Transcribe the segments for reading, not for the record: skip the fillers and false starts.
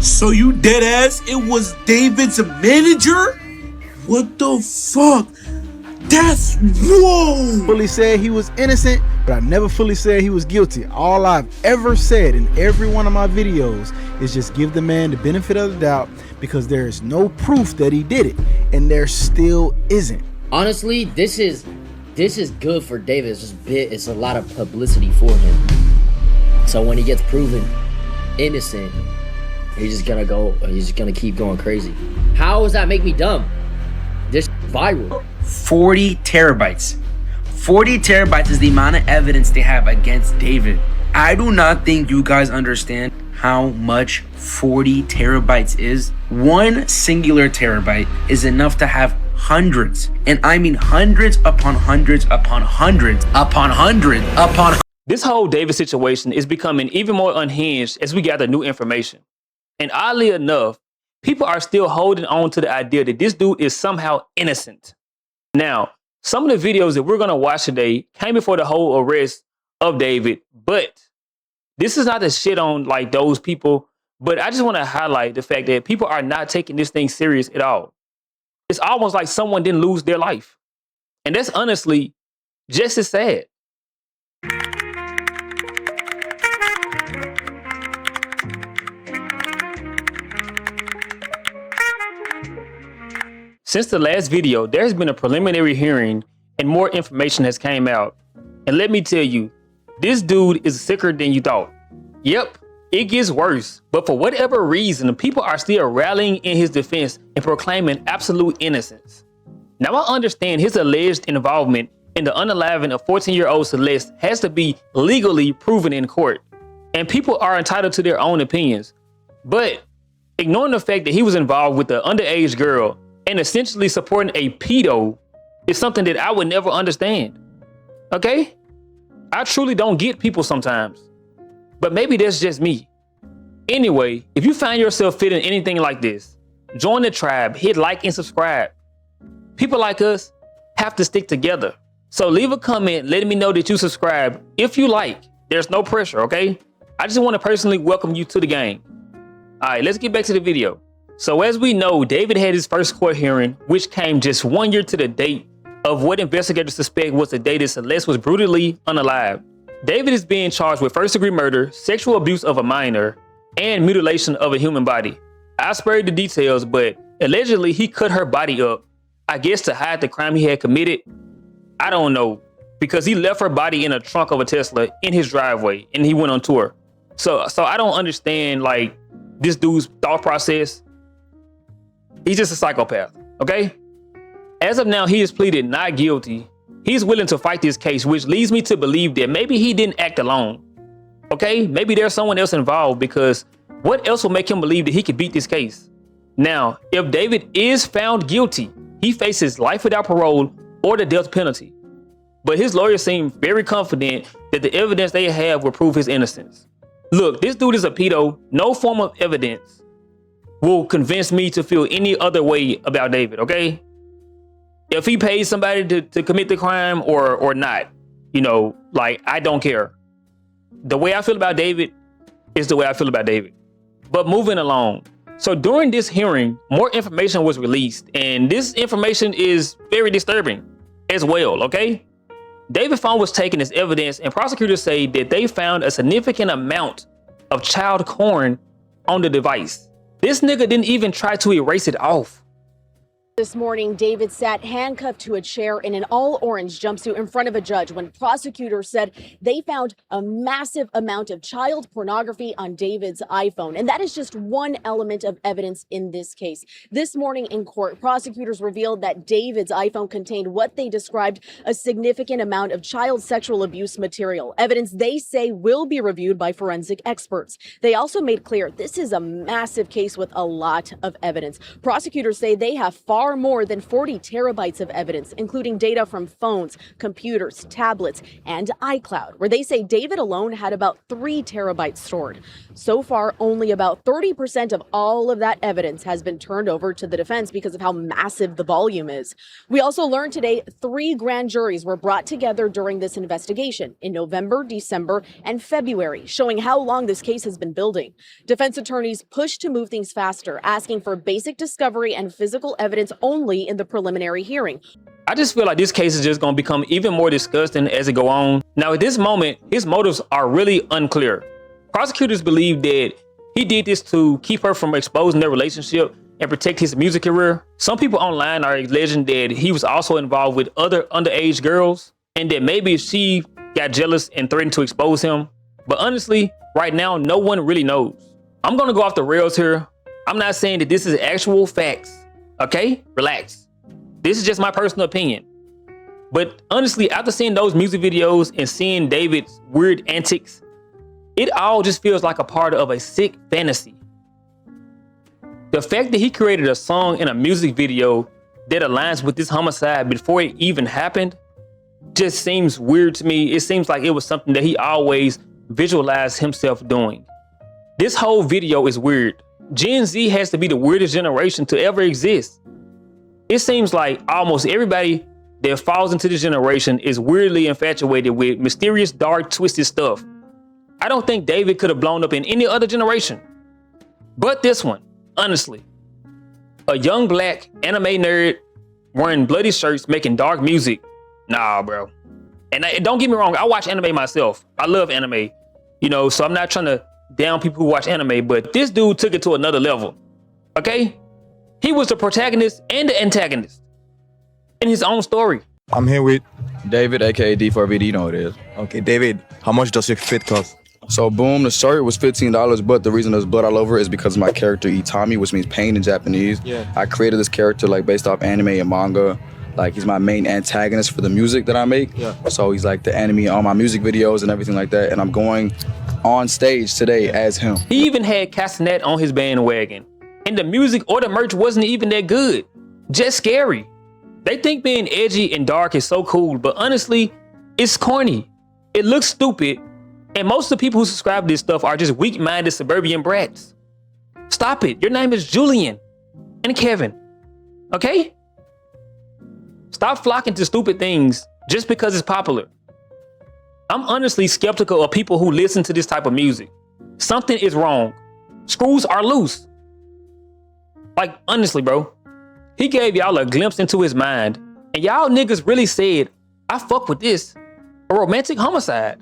So you dead ass, it was David's manager? What the fuck? That's whoa! Fully said he was innocent, but I never fully said he was guilty. All I've ever said in every one of my videos is just give the man the benefit of the doubt, because there is no proof that he did it, and there still isn't. Honestly, this is good for David. It's a lot of publicity for him. So when he gets proven innocent, he's just gonna keep going crazy. How does that make me dumb? This viral. 40 terabytes. 40 terabytes is the amount of evidence they have against David. I do not think you guys understand how much 40 terabytes is. One singular terabyte is enough to have hundreds, and I mean hundreds upon hundreds upon hundreds upon hundreds upon. This whole David situation is becoming even more unhinged as we gather new information. And oddly enough, people are still holding on to the idea that this dude is somehow innocent. Now, some of the videos that we're going to watch today came before the whole arrest of David, but this is not to shit on like those people, but I just want to highlight the fact that people are not taking this thing serious at all. It's almost like someone didn't lose their life. And that's honestly just as sad. Since the last video, there has been a preliminary hearing and more information has came out. And let me tell you, this dude is sicker than you thought. Yep, it gets worse. But for whatever reason, people are still rallying in his defense and proclaiming absolute innocence. Now I understand his alleged involvement in the unaliving of 14-year-old Celeste has to be legally proven in court. And people are entitled to their own opinions. But ignoring the fact that he was involved with the underage girl and essentially supporting a pedo is something that I would never understand. Okay? I truly don't get people sometimes. But maybe that's just me. Anyway, if you find yourself fitting anything like this, join the tribe, hit like and subscribe. People like us have to stick together. So leave a comment letting me know that you subscribe if you like. There's no pressure, okay? I just want to personally welcome you to the game. All right, let's get back to the video. So as we know, David had his first court hearing, which came just 1 year to the date of what investigators suspect was the day that Celeste was brutally unalived. David is being charged with first-degree murder, sexual abuse of a minor, and mutilation of a human body. I spared the details, but allegedly he cut her body up, I guess to hide the crime he had committed. I don't know, because he left her body in a trunk of a Tesla in his driveway and he went on tour. So I don't understand like this dude's thought process. He's just a psychopath, okay? As of now, he has pleaded not guilty. He's willing to fight this case, which leads me to believe that maybe he didn't act alone, okay? Maybe there's someone else involved, because what else will make him believe that he could beat this case? Now, if David is found guilty, he faces life without parole or the death penalty. But his lawyers seem very confident that the evidence they have will prove his innocence. Look, this dude is a pedo. No form of evidence will convince me to feel any other way about David, okay? If he pays somebody to commit the crime or not, you know, like, I don't care. The way I feel about David is the way I feel about David. But moving along. So during this hearing, more information was released, and this information is very disturbing as well, okay? David's phone was taken as evidence, and prosecutors say that they found a significant amount of child porn on the device. This nigga didn't even try to erase it off. This morning, David sat handcuffed to a chair in an all-orange jumpsuit in front of a judge when prosecutors said they found a massive amount of child pornography on David's iPhone. And that is just one element of evidence in this case. This morning in court, prosecutors revealed that David's iPhone contained what they described a significant amount of child sexual abuse material, evidence they say will be reviewed by forensic experts. They also made clear this is a massive case with a lot of evidence. Prosecutors say they have far far more than 40 terabytes of evidence, including data from phones, computers, tablets, and iCloud, where they say David alone had about 3 terabytes stored. So far, only about 30% of all of that evidence has been turned over to the defense because of how massive the volume is. We also learned today 3 grand juries were brought together during this investigation in November, December, and February, showing how long this case has been building. Defense attorneys pushed to move things faster, asking for basic discovery and physical evidence only in the preliminary hearing. I just feel like this case is just going to become even more disgusting as it go on. Now, at this moment, his motives are really unclear. Prosecutors believe that he did this to keep her from exposing their relationship and protect his music career. Some people online are alleging that he was also involved with other underage girls and that maybe she got jealous and threatened to expose him. But honestly, right now, no one really knows. I'm going to go off the rails here. I'm not saying that this is actual facts. Okay? Relax. This is just my personal opinion. But honestly, after seeing those music videos and seeing David's weird antics, it all just feels like a part of a sick fantasy. The fact that he created a song and a music video that aligns with this homicide before it even happened just seems weird to me. It seems like it was something that he always visualized himself doing. This whole video is weird. Gen Z has to be the weirdest generation to ever exist. It seems like almost everybody that falls into this generation is weirdly infatuated with mysterious, dark, twisted stuff. I don't think David could have blown up in any other generation. But this one, honestly. A young black anime nerd wearing bloody shirts making dark music. Nah, bro. And don't get me wrong, I watch anime myself. I love anime. So I'm not trying to down people who watch anime, but this dude took it to another level. Okay? He was the protagonist and the antagonist in his own story. I'm here with David, aka D4VD. You know what it is. Okay, David, how much does your fit cost? So boom, the shirt was $15, but the reason there's blood all over it is because of my character Itami, which means pain in Japanese. Yeah. I created this character based off anime and manga. He's my main antagonist for the music that I make. Yeah. So he's like the enemy on my music videos and everything like that. And I'm going on stage today as him. He even had Castanet on his bandwagon. And the music or the merch wasn't even that good. Just scary. They think being edgy and dark is so cool, but honestly, it's corny. It looks stupid. And most of the people who subscribe to this stuff are just weak-minded suburban brats. Stop it. Your name is Julian and Kevin. Okay? Stop flocking to stupid things just because it's popular. I'm honestly skeptical of people who listen to this type of music. Something is wrong. Screws are loose. Honestly, bro. He gave y'all a glimpse into his mind, and y'all niggas really said, I fuck with this. A romantic homicide.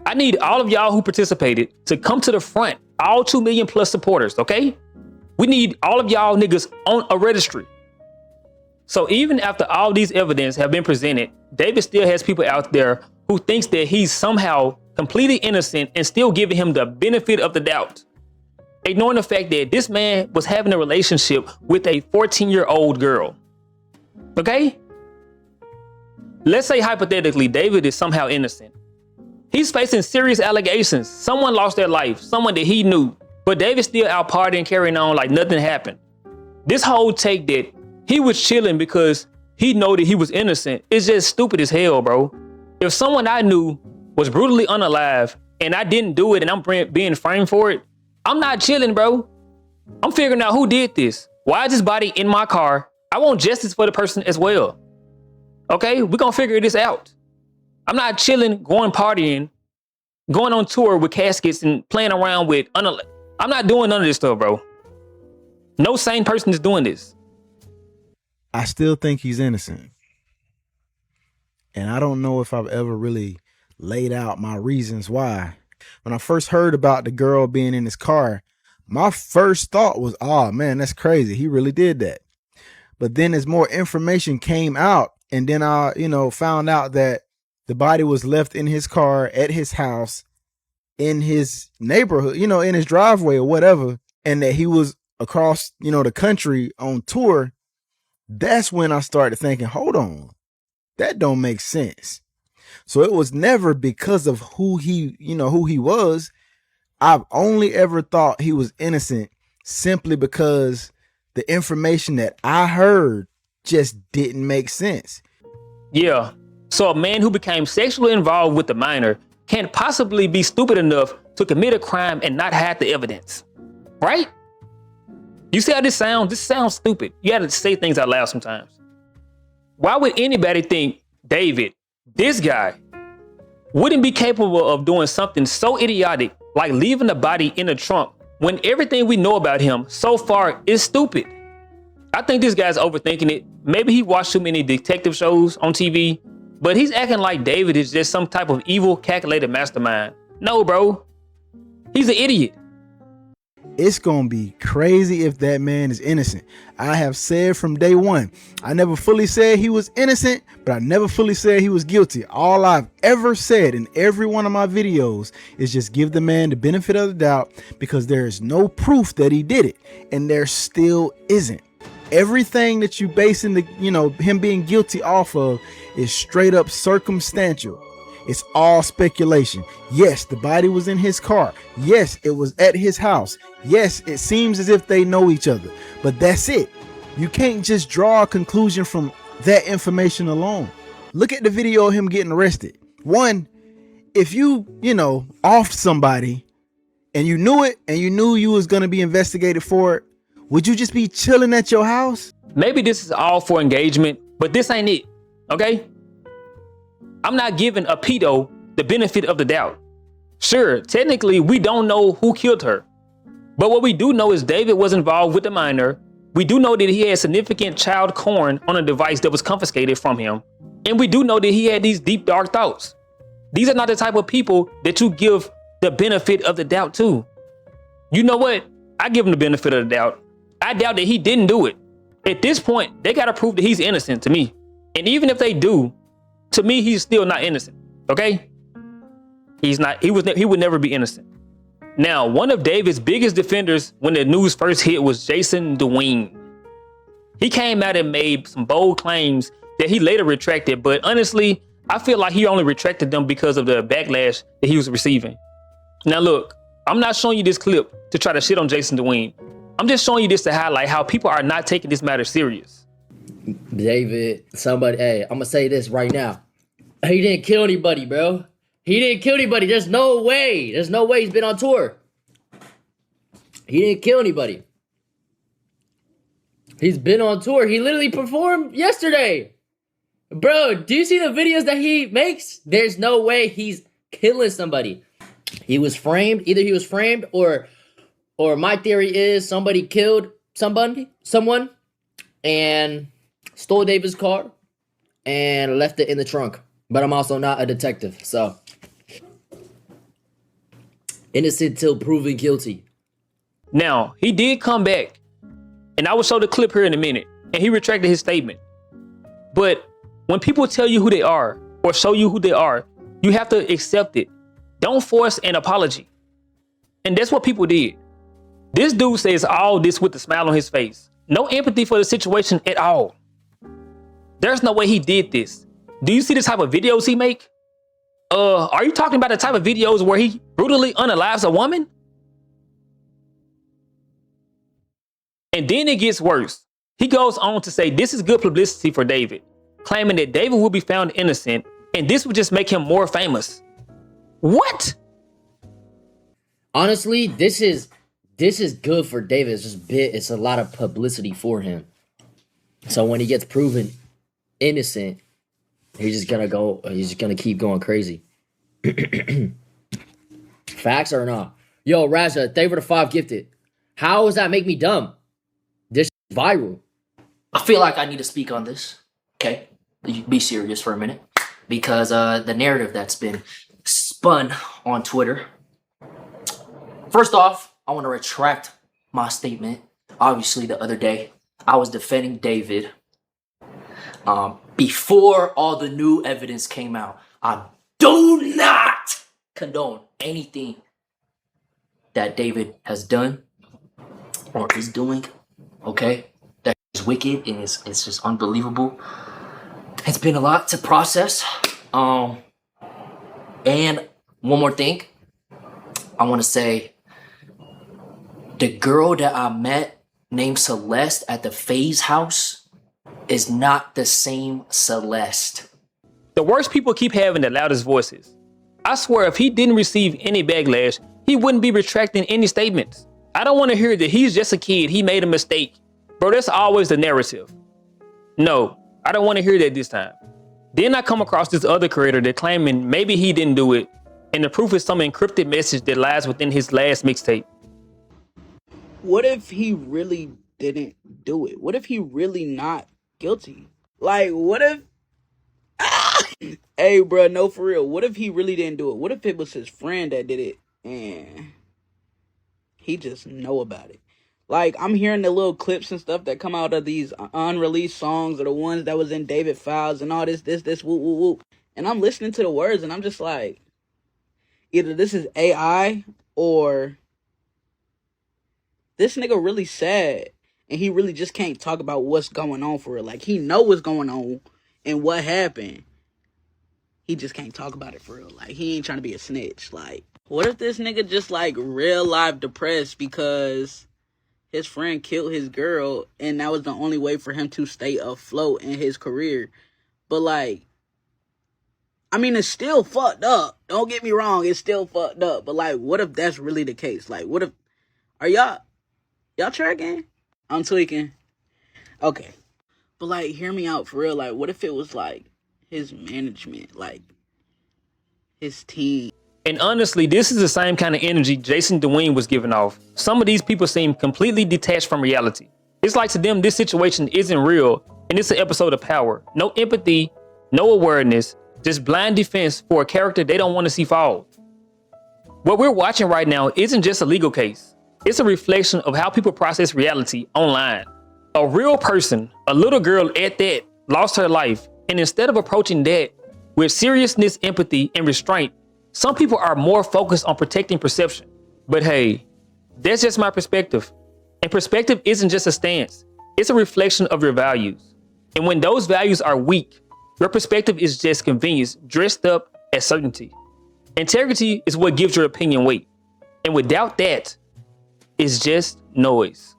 I need all of y'all who participated to come to the front. All 2 million plus supporters, okay? We need all of y'all niggas on a registry. So even after all these evidence have been presented, David still has people out there who thinks that he's somehow completely innocent and still giving him the benefit of the doubt, ignoring the fact that this man was having a relationship with a 14-year-old girl. Okay? Let's say hypothetically David is somehow innocent. He's facing serious allegations. Someone lost their life, someone that he knew, but David's still out partying, carrying on like nothing happened. This whole take that he was chilling because he know that he was innocent is just stupid as hell, bro. If someone I knew was brutally unalive and I didn't do it and I'm being framed for it, I'm not chilling, bro. I'm figuring out who did this. Why is this body in my car? I want justice for the person as well. Okay, we're gonna figure this out. I'm not chilling, going partying, going on tour with caskets and playing around with I'm not doing none of this stuff, bro. No sane person is doing this. I still think he's innocent. And I don't know if I've ever really laid out my reasons why. When I first heard about the girl being in his car, my first thought was, oh man, that's crazy. He really did that. But then as more information came out, and then I, found out that the body was left in his car at his house, in his neighborhood, in his driveway or whatever, and that he was across, the country on tour. That's when I started thinking, hold on, that don't make sense. So it was never because of who he was. I've only ever thought he was innocent simply because the information that I heard just didn't make sense. Yeah, so a man who became sexually involved with the minor can't possibly be stupid enough to commit a crime and not hide the evidence, right? You see how this sounds? This sounds stupid. You gotta say things out loud sometimes. Why would anybody think David, this guy, wouldn't be capable of doing something so idiotic like leaving the body in the trunk when everything we know about him so far is stupid? I think this guy's overthinking it. Maybe he watched too many detective shows on TV, but he's acting like David is just some type of evil, calculated mastermind. No, bro. He's an idiot. It's gonna be crazy if that man is innocent. I have said from day one, I never fully said he was innocent, but I never fully said he was guilty. All I've ever said in every one of my videos is just give the man the benefit of the doubt, because there is no proof that he did it, and there still isn't. Everything that you basing the, him being guilty off of is straight up circumstantial. It's all speculation. Yes, the body was in his car. Yes, it was at his house. Yes, it seems as if they know each other, but that's it. You can't just draw a conclusion from that information alone. Look at the video of him getting arrested. One, if you off somebody and you knew it and you knew you was going to be investigated for it, would you just be chilling at your house? Maybe this is all for engagement, but this ain't it, okay? I'm not giving a pedo the benefit of the doubt. Sure, technically, we don't know who killed her. But what we do know is David was involved with the minor. We do know that he had significant child porn on a device that was confiscated from him. And we do know that he had these deep, dark thoughts. These are not the type of people that you give the benefit of the doubt to. You know what? I give him the benefit of the doubt. I doubt that he didn't do it. At this point, they gotta prove that he's innocent to me. And even if they do, to me, he's still not innocent, okay? He's not, he would never be innocent. Now, one of David's biggest defenders when the news first hit was Jason DeWine. He came out and made some bold claims that he later retracted, but honestly, I feel like he only retracted them because of the backlash that he was receiving. Now look, I'm not showing you this clip to try to shit on Jason DeWine. I'm just showing you this to highlight how people are not taking this matter serious. David, hey, I'm gonna say this right now. He didn't kill anybody, bro. He didn't kill anybody. There's no way. There's no way he's been on tour. He didn't kill anybody. He's been on tour. He literally performed yesterday. Bro, do you see the videos that he makes? There's no way he's killing somebody. He was framed. Either he was framed or my theory is somebody killed someone and stole David's car and left it in the trunk. But I'm also not a detective, so innocent till proven guilty. Now, he did come back, and I will show the clip here in a minute, and he retracted his statement. But when people tell you who they are or show you who they are, you have to accept it. Don't force an apology. And that's what people did. This dude says all this with a smile on his face. No empathy for the situation at all. There's no way he did this. Do you see the type of videos he make? Are you talking about the type of videos where he brutally unalives a woman? And then it gets worse. He goes on to say this is good publicity for David, claiming that David will be found innocent and this would just make him more famous. What? Honestly, this is good for David. It's a lot of publicity for him. So when he gets proven innocent, he's just gonna keep going crazy. Facts or not? Yo, Raja, thank you for the 5 gifted. How does that make me dumb? This is viral. I feel like I need to speak on this. Okay, be serious for a minute, because the narrative that's been spun on Twitter. First off, I want to retract my statement. Obviously, the other day I was defending David. Before all the new evidence came out, I do not condone anything that David has done or is doing. Okay, that is wicked and it's just unbelievable. It's been a lot to process. And one more thing, I want to say, the girl that I met named Celeste at the FaZe house is not the same Celeste. The worst people keep having the loudest voices. I swear if he didn't receive any backlash, he wouldn't be retracting any statements. I don't want to hear that he's just a kid, he made a mistake. Bro, that's always the narrative. No, I don't want to hear that this time. Then I come across this other creator that claiming maybe he didn't do it, and the proof is some encrypted message that lies within his last mixtape. What if he really didn't do it? What if he really not guilty? Like, what if... Hey, bro, no, for real. What if he really didn't do it? What if it was his friend that did it and he just know about it? Like, I'm hearing the little clips and stuff that come out of these unreleased songs or the ones that was in David files and all this, whoop, whoop, whoop. And I'm listening to the words and I'm just like, either this is AI or this nigga really sad and he really just can't talk about what's going on for real. Like, he know what's going on and what happened. He just can't talk about it for real. Like, he ain't trying to be a snitch. Like, what if this nigga just, like, real life depressed because his friend killed his girl and that was the only way for him to stay afloat in his career? But, like, I mean, it's still fucked up. Don't get me wrong. It's still fucked up. But, like, what if that's really the case? Like, what if... Are y'all tracking? I'm tweaking. Okay. But, like, hear me out for real. Like, what if it was, like, his management, like his team? And honestly, this is the same kind of energy Jason Dewey was giving off. Some of these people seem completely detached from reality. It's like to them, this situation isn't real, and it's an episode of Power. No empathy, no awareness, just blind defense for a character they don't want to see fall. What we're watching right now isn't just a legal case. It's a reflection of how people process reality online. A real person, a little girl at that, lost her life. And instead of approaching that with seriousness, empathy, and restraint, some people are more focused on protecting perception. But hey, that's just my perspective. And perspective isn't just a stance. It's a reflection of your values. And when those values are weak, your perspective is just convenience dressed up as certainty. Integrity is what gives your opinion weight. And without that, it's just noise.